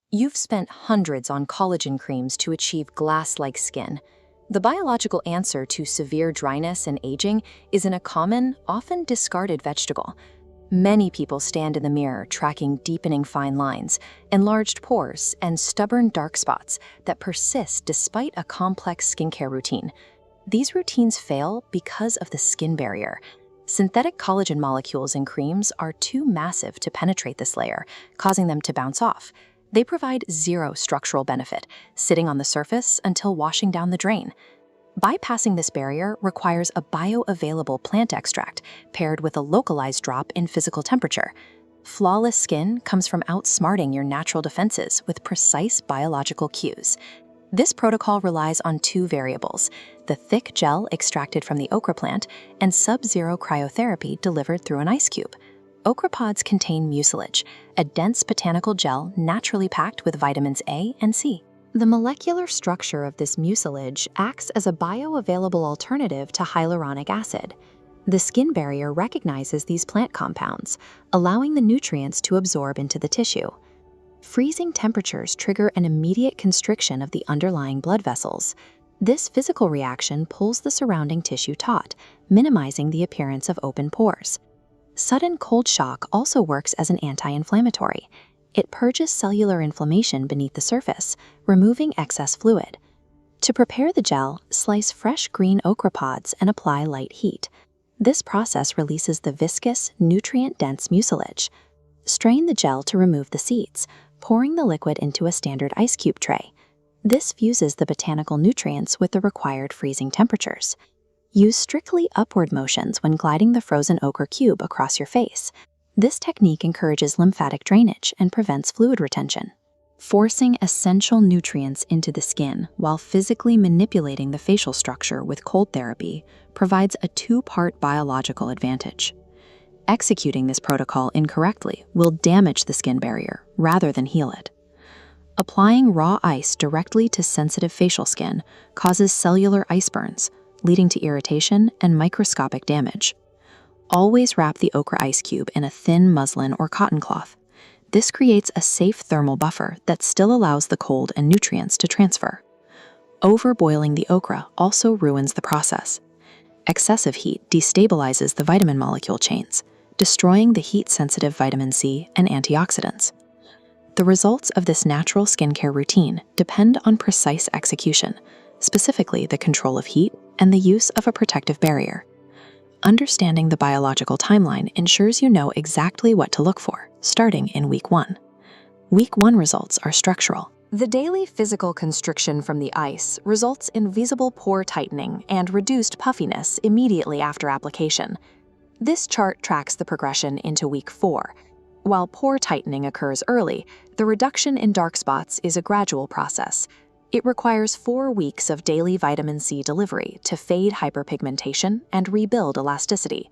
You've spent hundreds on collagen creams to achieve glass-like skin. The biological answer to severe dryness and aging is in a common, often discarded vegetable. Many people stand in the mirror tracking deepening fine lines, enlarged pores, and stubborn dark spots that persist despite a complex skincare routine. These routines fail because of the skin barrier. Synthetic collagen molecules in creams are too massive to penetrate this layer, causing them to bounce off. They provide zero structural benefit, sitting on the surface until washing down the drain. Bypassing this barrier requires a bioavailable plant extract paired with a localized drop in physical temperature. Flawless skin comes from outsmarting your natural defenses with precise biological cues. This protocol relies on two variables: the thick gel extracted from the okra plant and sub-zero cryotherapy delivered through an ice cube. Okra pods contain mucilage, a dense botanical gel naturally packed with vitamins A and C. The molecular structure of this mucilage acts as a bioavailable alternative to hyaluronic acid. The skin barrier recognizes these plant compounds, allowing the nutrients to absorb into the tissue. Freezing temperatures trigger an immediate constriction of the underlying blood vessels. This physical reaction pulls the surrounding tissue taut, minimizing the appearance of open pores. Sudden cold shock also works as an anti-inflammatory. It purges cellular inflammation beneath the surface, removing excess fluid. To prepare the gel, slice fresh green okra pods and apply light heat. This process releases the viscous, nutrient-dense mucilage. Strain the gel to remove the seeds, pouring the liquid into a standard ice cube tray. This fuses the botanical nutrients with the required freezing temperatures. Use strictly upward motions when gliding the frozen okra cube across your face. This technique encourages lymphatic drainage and prevents fluid retention. Forcing essential nutrients into the skin while physically manipulating the facial structure with cold therapy provides a two-part biological advantage. Executing this protocol incorrectly will damage the skin barrier rather than heal it. Applying raw ice directly to sensitive facial skin causes cellular ice burns, leading to irritation and microscopic damage. Always wrap the okra ice cube in a thin muslin or cotton cloth. This creates a safe thermal buffer that still allows the cold and nutrients to transfer. Overboiling the okra also ruins the process. Excessive heat destabilizes the vitamin molecule chains, destroying the heat-sensitive vitamin C and antioxidants. The results of this natural skincare routine depend on precise execution, specifically the control of heat and the use of a protective barrier. Understanding the biological timeline ensures you know exactly what to look for, starting in week 1. Week 1 results are structural. The daily physical constriction from the ice results in visible pore tightening and reduced puffiness immediately after application. This chart tracks the progression into week 4. While pore tightening occurs early, the reduction in dark spots is a gradual process. It requires 4 weeks of daily vitamin C delivery to fade hyperpigmentation and rebuild elasticity.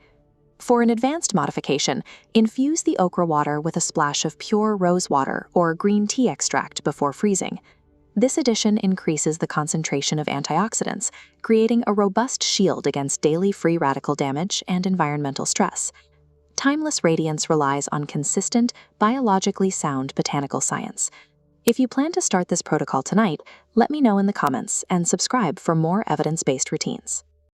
For an advanced modification, infuse the okra water with a splash of pure rose water or green tea extract before freezing. This addition increases the concentration of antioxidants, creating a robust shield against daily free radical damage and environmental stress. Timeless Radiance relies on consistent, biologically sound botanical science. If you plan to start this protocol tonight, let me know in the comments and subscribe for more evidence-based routines.